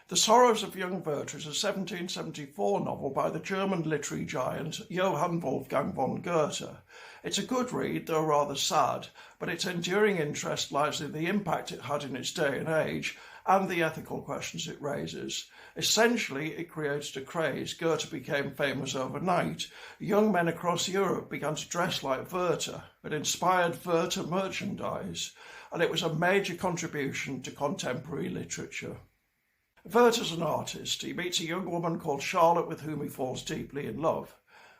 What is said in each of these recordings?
The Sorrows of Young Werther is a 1774 novel by the German literary giant Johann Wolfgang von Goethe. It's a good read, though rather sad, but its enduring interest lies in the impact it had in its day and age and the ethical questions it raises. Essentially, it created a craze. Goethe became famous overnight. Young men across Europe began to dress like Werther. It inspired Werther merchandise, and it was a major contribution to contemporary literature. Werther's an artist. He meets a young woman called Charlotte with whom he falls deeply in love.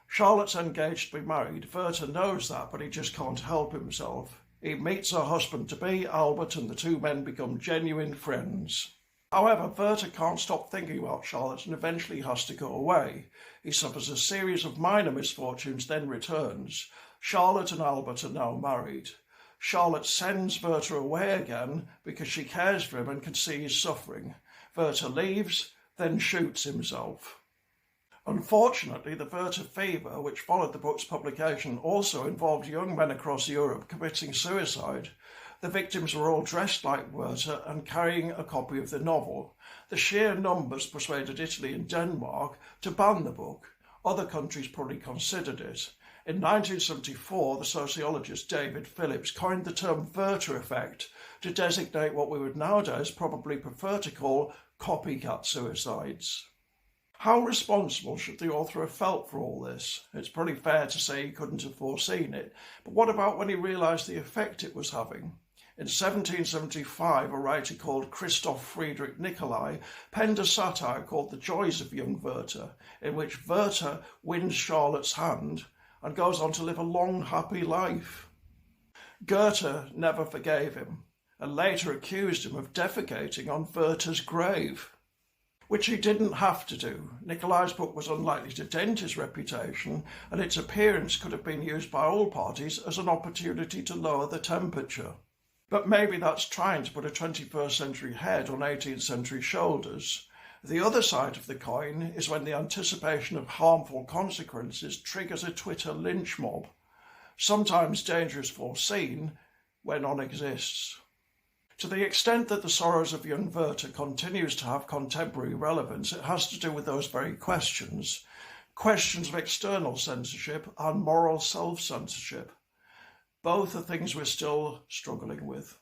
Charlotte's engaged to be married. Werther knows that, but he just can't help himself. He meets her husband-to-be, Albert, and the two men become genuine friends. However, Werther can't stop thinking about Charlotte and eventually has to go away. He suffers a series of minor misfortunes, then returns. Charlotte and Albert are now married. Charlotte sends Werther away again because she cares for him and can see his suffering. Werther leaves, then shoots himself. Unfortunately, the Werther fever, which followed the book's publication, also involved young men across Europe committing suicide. The victims were all dressed like Werther and carrying a copy of the novel. The sheer numbers persuaded Italy and Denmark to ban the book. Other countries probably considered it. In 1974, the sociologist David Phillips coined the term Werther effect to designate what we would nowadays probably prefer to call copycat suicides. How responsible should the author have felt for all this? It's pretty fair to say he couldn't have foreseen it, but what about when he realised the effect it was having? In 1775, a writer called Christoph Friedrich Nicolai penned a satire called The Joys of Young Werther, in which Werther wins Charlotte's hand and goes on to live a long, happy life. Goethe never forgave him and later accused him of defecating on Werther's grave, which he didn't have to do. Nicolai's book was unlikely to dent his reputation, and its appearance could have been used by all parties as an opportunity to lower the temperature. But maybe that's trying to put a 21st century head on 18th century shoulders. The other side of the coin is when the anticipation of harmful consequences triggers a Twitter lynch mob. Sometimes danger is foreseen where none exists. To the extent that the Sorrows of Young Werther continues to have contemporary relevance, it has to do with those very questions. Questions of external censorship and moral self-censorship. Both are things we're still struggling with.